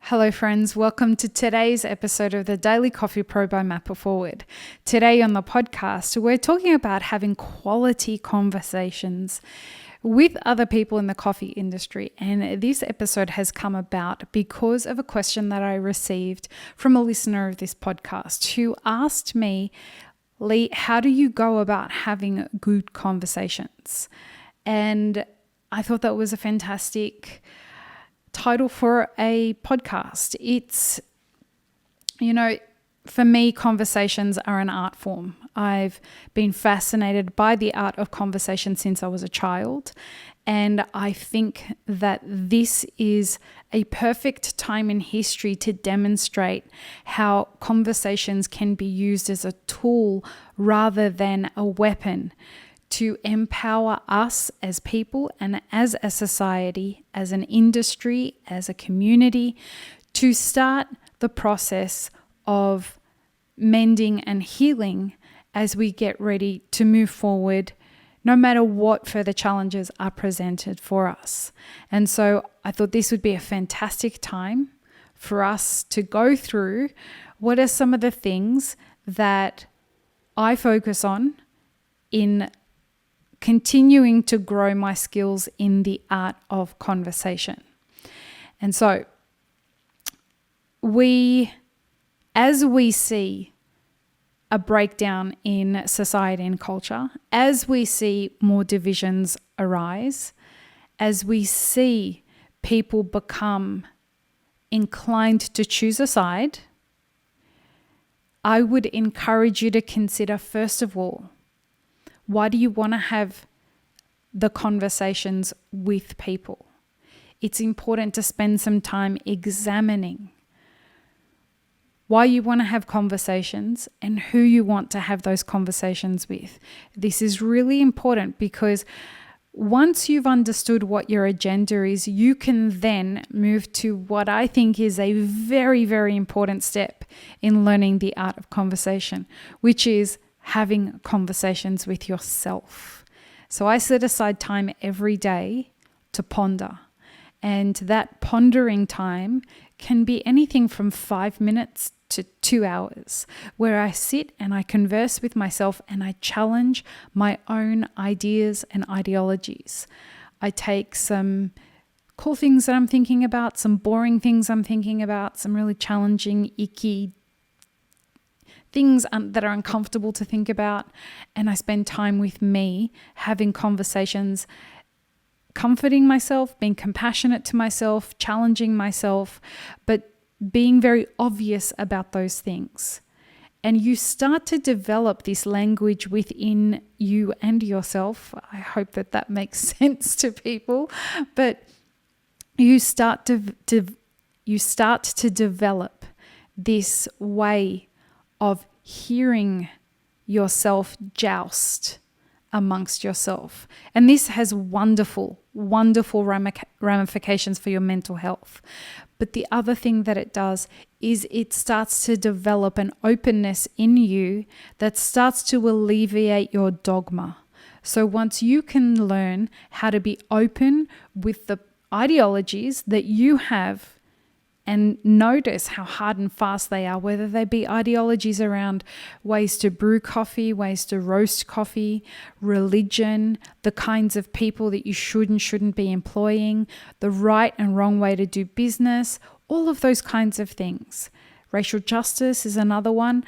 Hello friends, welcome to today's episode of the Daily Coffee Pro by Mapper Forward. Today on the podcast, we're talking about having quality conversations with other people in the coffee industry. And this episode has come about because of a question that I received from a listener of this podcast who asked me, Lee, how do you go about having good conversations? And I thought that was a fantastic title for a podcast. It's, for me, conversations are an art form. I've been fascinated by the art of conversation since I was a child. And I think that this is a perfect time in history to demonstrate how conversations can be used as a tool rather than a weapon to empower us as people and as a society, as an industry, as a community, to start the process of mending and healing as we get ready to move forward, no matter what further challenges are presented for us. And so I thought this would be a fantastic time for us to go through what are some of the things that I focus on in continuing to grow my skills in the art of conversation. And so as we see a breakdown in society and culture, as we see more divisions arise, as we see people become inclined to choose a side, I would encourage you to consider, first of all, why do you want to have the conversations with people? It's important to spend some time examining why you want to have conversations and who you want to have those conversations with. This is really important because once you've understood what your agenda is, you can then move to what I think is a very, very important step in learning the art of conversation, which is having conversations with yourself. So I set aside time every day to ponder. And that pondering time can be anything from 5 minutes to 2 hours, where I sit and I converse with myself and I challenge my own ideas and ideologies. I take some cool things that I'm thinking about, some boring things I'm thinking about, some really challenging, icky things that are uncomfortable to think about, and I spend time with me having conversations, comforting myself, being compassionate to myself, challenging myself, but being very obvious about those things. And you start to develop this language within you and yourself. I hope that makes sense to people, but you start to develop this way of hearing yourself joust amongst yourself. And this has wonderful, wonderful ramifications for your mental health. But the other thing that it does is it starts to develop an openness in you that starts to alleviate your dogma. So once you can learn how to be open with the ideologies that you have and notice how hard and fast they are, whether they be ideologies around ways to brew coffee, ways to roast coffee, religion, the kinds of people that you should and shouldn't be employing, the right and wrong way to do business, all of those kinds of things. Racial justice is another one.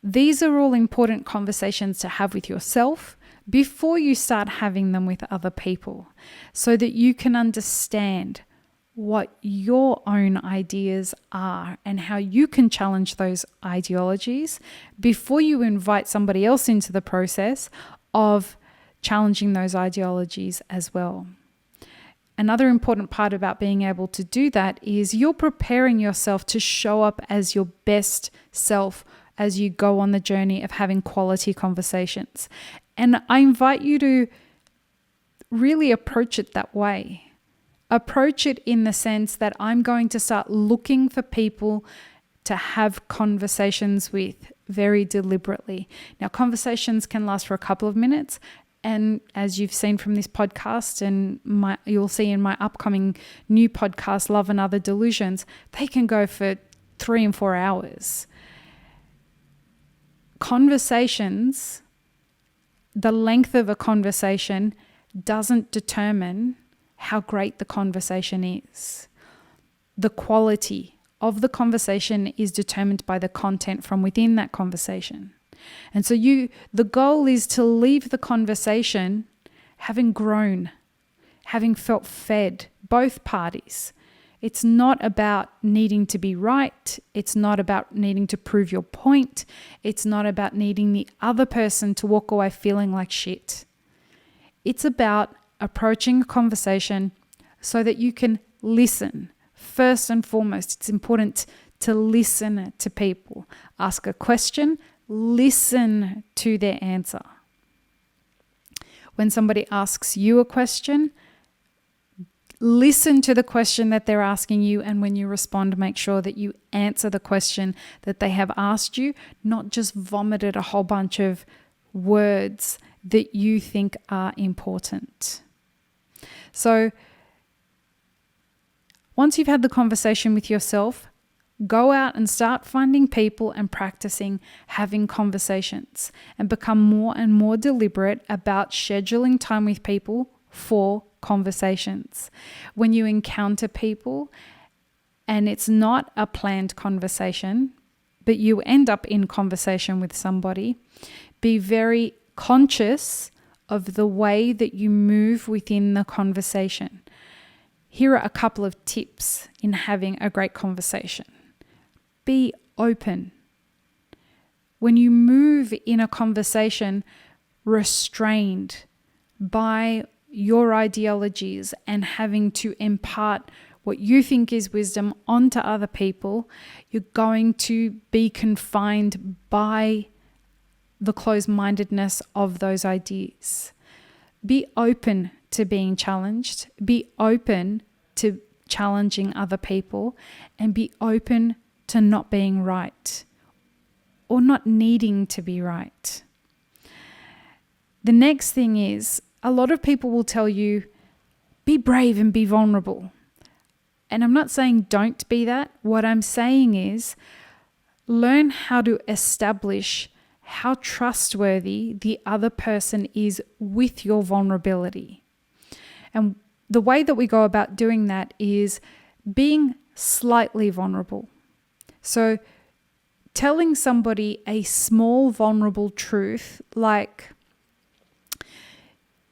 These are all important conversations to have with yourself before you start having them with other people, so that you can understand what your own ideas are and how you can challenge those ideologies before you invite somebody else into the process of challenging those ideologies as well. Another important part about being able to do that is you're preparing yourself to show up as your best self as you go on the journey of having quality conversations. And I invite you to really approach it that way. Approach it in the sense that I'm going to start looking for people to have conversations with very deliberately. Now, conversations can last for a couple of minutes, And as you've seen from this podcast and you'll see in my upcoming new podcast, Love and Other Delusions, they can go for 3 and 4 hours. Conversations, the length of a conversation doesn't determine how great the conversation is. The quality of the conversation is determined by the content from within that conversation. And so the goal is to leave the conversation having grown, having felt fed, both parties. It's not about needing to be right. It's not about needing to prove your point. It's not about needing the other person to walk away feeling like shit. It's about approaching a conversation so that you can listen. First and foremost, it's important to listen to people. Ask a question, listen to their answer. When somebody asks you a question, listen to the question that they're asking you, and when you respond, make sure that you answer the question that they have asked you, not just vomited a whole bunch of words that you think are important. So once you've had the conversation with yourself, go out and start finding people and practicing having conversations, and become more and more deliberate about scheduling time with people for conversations. When you encounter people and it's not a planned conversation, but you end up in conversation with somebody, be very conscious of the way that you move within the conversation. Here are a couple of tips in having a great conversation. Be open. When you move in a conversation restrained by your ideologies and having to impart what you think is wisdom onto other people, you're going to be confined by the closed-mindedness of those ideas. Be open to being challenged. Be open to challenging other people, and be open to not being right or not needing to be right. The next thing is, a lot of people will tell you, be brave and be vulnerable. And I'm not saying don't be that. What I'm saying is, learn how to establish how trustworthy the other person is with your vulnerability. And the way that we go about doing that is being slightly vulnerable. So telling somebody a small vulnerable truth like,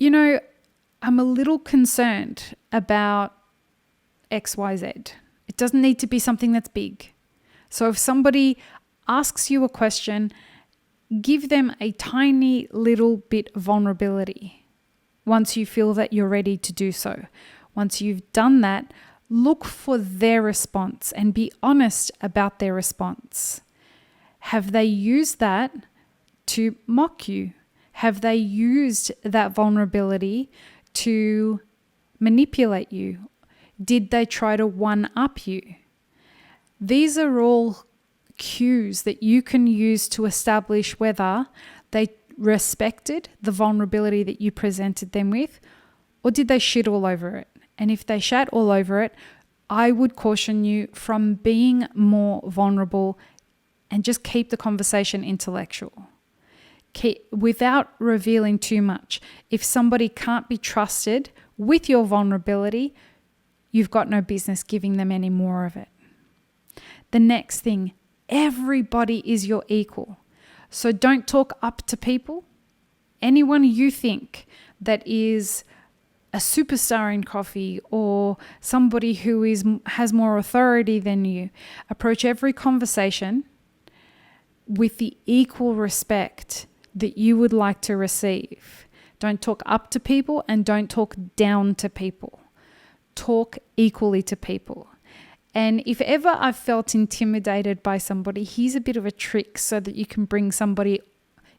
I'm a little concerned about XYZ. It doesn't need to be something that's big. So if somebody asks you a question, give them a tiny little bit of vulnerability once you feel that you're ready to do so. Once you've done that, look for their response and be honest about their response. Have they used that to mock you? Have they used that vulnerability to manipulate you? Did they try to one-up you? These are all cues that you can use to establish whether they respected the vulnerability that you presented them with, or did they shit all over it? And if they shat all over it, I would caution you from being more vulnerable and just keep the conversation intellectual. Without revealing too much. If somebody can't be trusted with your vulnerability, you've got no business giving them any more of it. The next thing, everybody is your equal. So don't talk up to people. Anyone you think that is a superstar in coffee or somebody who has more authority than you, approach every conversation with the equal respect that you would like to receive. Don't talk up to people and don't talk down to people. Talk equally to people. And if ever I've felt intimidated by somebody, here's a bit of a trick so that you can bring somebody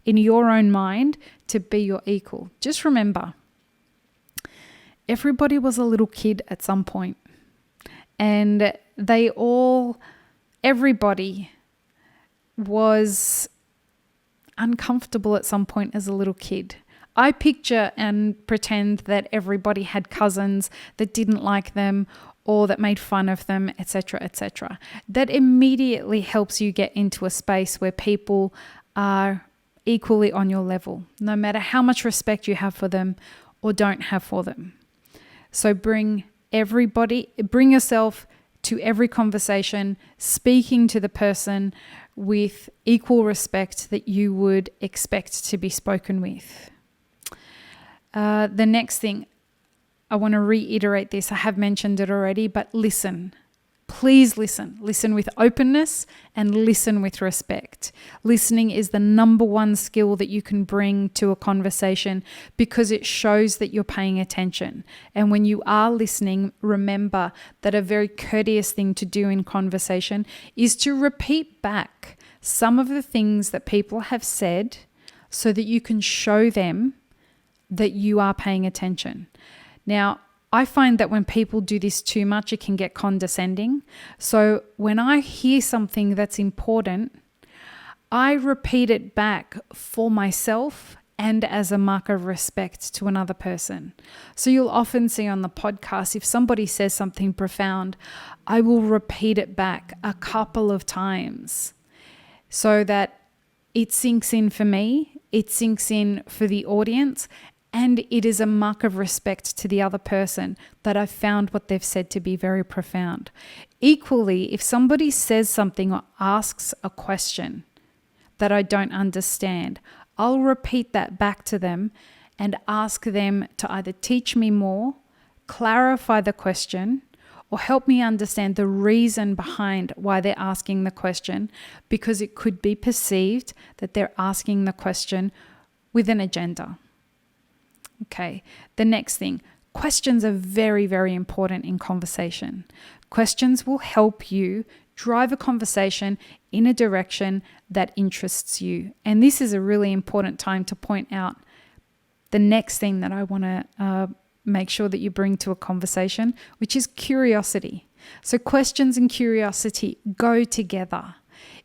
in your own mind to be your equal. Just remember, everybody was a little kid at some point, and everybody was uncomfortable at some point as a little kid. I picture and pretend that everybody had cousins that didn't like them or that made fun of them, etc., etc. That immediately helps you get into a space where people are equally on your level, no matter how much respect you have for them or don't have for them. So bring yourself to every conversation, speaking to the person with equal respect that you would expect to be spoken with. The next thing, I want to reiterate this. I have mentioned it already, but listen. Please listen. Listen with openness and listen with respect. Listening is the number one skill that you can bring to a conversation because it shows that you're paying attention. And when you are listening, remember that a very courteous thing to do in conversation is to repeat back some of the things that people have said so that you can show them that you are paying attention. Now, I find that when people do this too much, it can get condescending. So when I hear something that's important, I repeat it back for myself and as a mark of respect to another person. So you'll often see on the podcast, if somebody says something profound, I will repeat it back a couple of times so that it sinks in for me, it sinks in for the audience, and it is a mark of respect to the other person that I've found what they've said to be very profound. Equally, if somebody says something or asks a question that I don't understand, I'll repeat that back to them and ask them to either teach me more, clarify the question, or help me understand the reason behind why they're asking the question, because it could be perceived that they're asking the question with an agenda. Okay, the next thing, questions are very, very important in conversation. Questions will help you drive a conversation in a direction that interests you. And this is a really important time to point out the next thing that I want to make sure that you bring to a conversation, which is curiosity. So questions and curiosity go together.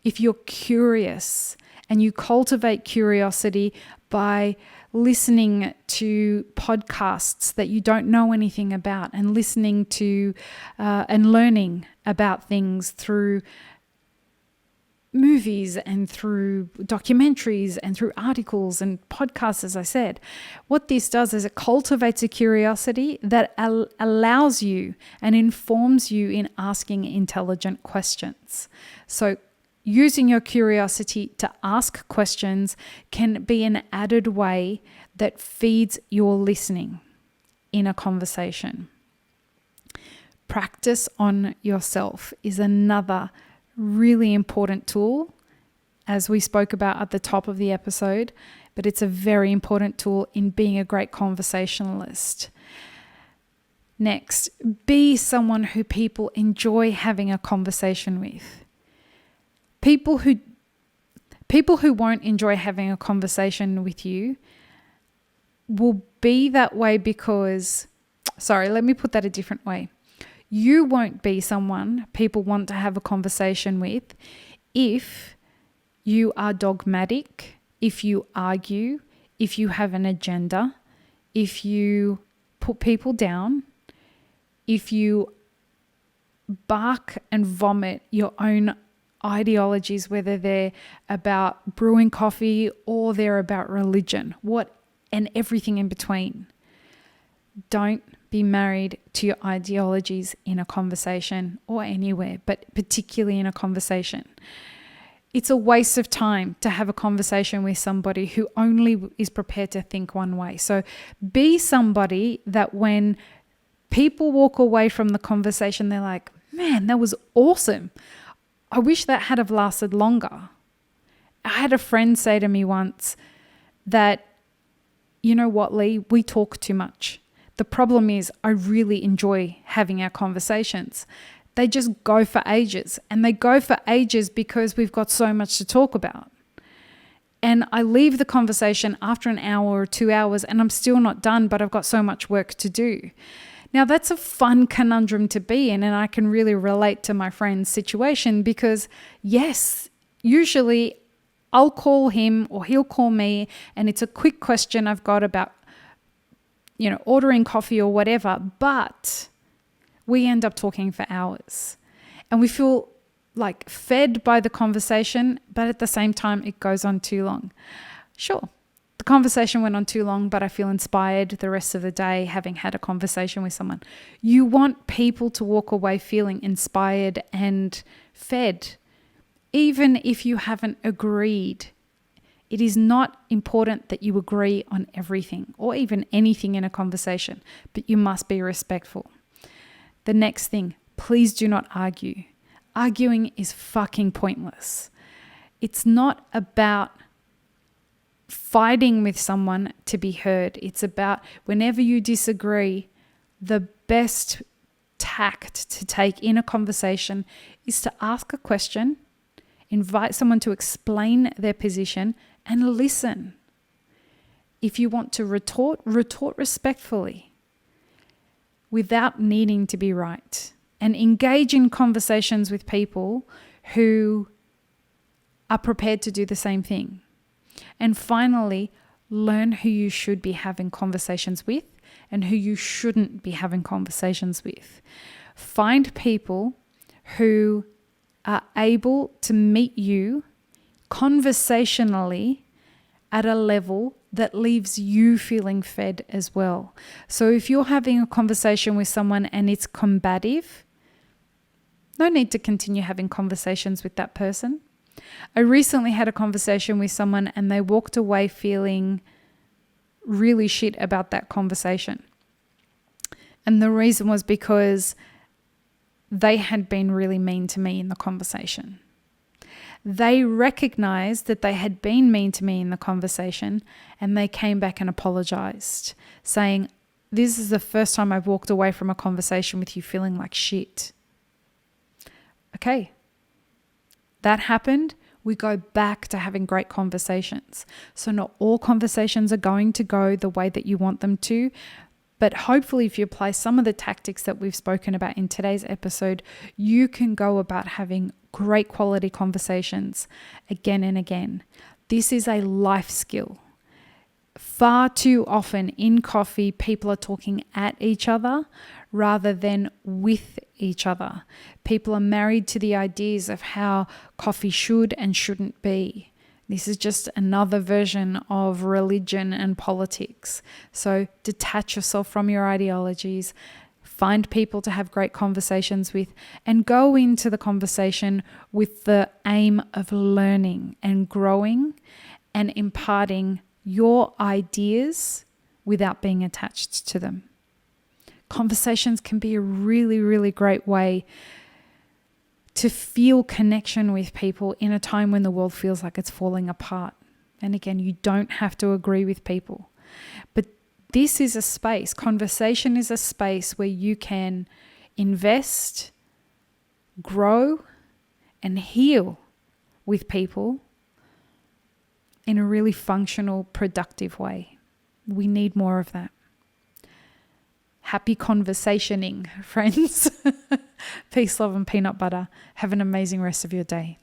If you're curious and you cultivate curiosity by listening to podcasts that you don't know anything about and listening to and learning about things through movies and through documentaries and through articles and podcasts, as I said, what this does is it cultivates a curiosity that allows you and informs you in asking intelligent questions. So using your curiosity to ask questions can be an added way that feeds your listening in a conversation. Practice on yourself is another really important tool, as we spoke about at the top of the episode, but it's a very important tool in being a great conversationalist. Next, be someone who people enjoy having a conversation with. People who won't enjoy having a conversation with you will be that way because, let me put that a different way. You won't be someone people want to have a conversation with if you are dogmatic, if you argue, if you have an agenda, if you put people down, if you bark and vomit your own ideologies, whether they're about brewing coffee or they're about religion, and everything in between. Don't be married to your ideologies in a conversation or anywhere, but particularly in a conversation. It's a waste of time to have a conversation with somebody who only is prepared to think one way. So be somebody that when people walk away from the conversation, they're like, man, that was awesome. I wish that had have lasted longer. I had a friend say to me once that, you know what, Lee, we talk too much. The problem is I really enjoy having our conversations. They just go for ages, and they go for ages because we've got so much to talk about. And I leave the conversation after an hour or 2 hours and I'm still not done, but I've got so much work to do. Now, that's a fun conundrum to be in, and I can really relate to my friend's situation because, yes, usually I'll call him or he'll call me, and it's a quick question I've got about, ordering coffee or whatever, but we end up talking for hours and we feel like fed by the conversation, but at the same time, it goes on too long. Sure, the conversation went on too long, but I feel inspired the rest of the day having had a conversation with someone. You want people to walk away feeling inspired and fed, even if you haven't agreed. It is not important that you agree on everything or even anything in a conversation, but you must be respectful. The next thing, please do not argue. Arguing is fucking pointless. It's not about fighting with someone to be heard. It's about whenever you disagree, the best tact to take in a conversation is to ask a question, invite someone to explain their position, and listen. If you want to retort respectfully without needing to be right. And engage in conversations with people who are prepared to do the same thing. And finally, learn who you should be having conversations with and who you shouldn't be having conversations with. Find people who are able to meet you conversationally at a level that leaves you feeling fed as well. So if you're having a conversation with someone and it's combative, no need to continue having conversations with that person. I recently had a conversation with someone and they walked away feeling really shit about that conversation. And the reason was because they had been really mean to me in the conversation. They recognized that they had been mean to me in the conversation and they came back and apologized, saying, "This is the first time I've walked away from a conversation with you feeling like shit." Okay, that happened. We go back to having great conversations. So not all conversations are going to go the way that you want them to, but hopefully if you apply some of the tactics that we've spoken about in today's episode, you can go about having great quality conversations again and again. This is a life skill. Far too often in coffee, people are talking at each other rather than with each other. People are married to the ideas of how coffee should and shouldn't be. This is just another version of religion and politics. So detach yourself from your ideologies, find people to have great conversations with, and go into the conversation with the aim of learning and growing and imparting your ideas without being attached to them. Conversations can be a really, really great way to feel connection with people in a time when the world feels like it's falling apart. And again, you don't have to agree with people. But this is a space, conversation is a space where you can invest, grow, and heal with people in a really functional, productive way. We need more of that. Happy conversationing, friends. Peace, love, and peanut butter. Have an amazing rest of your day.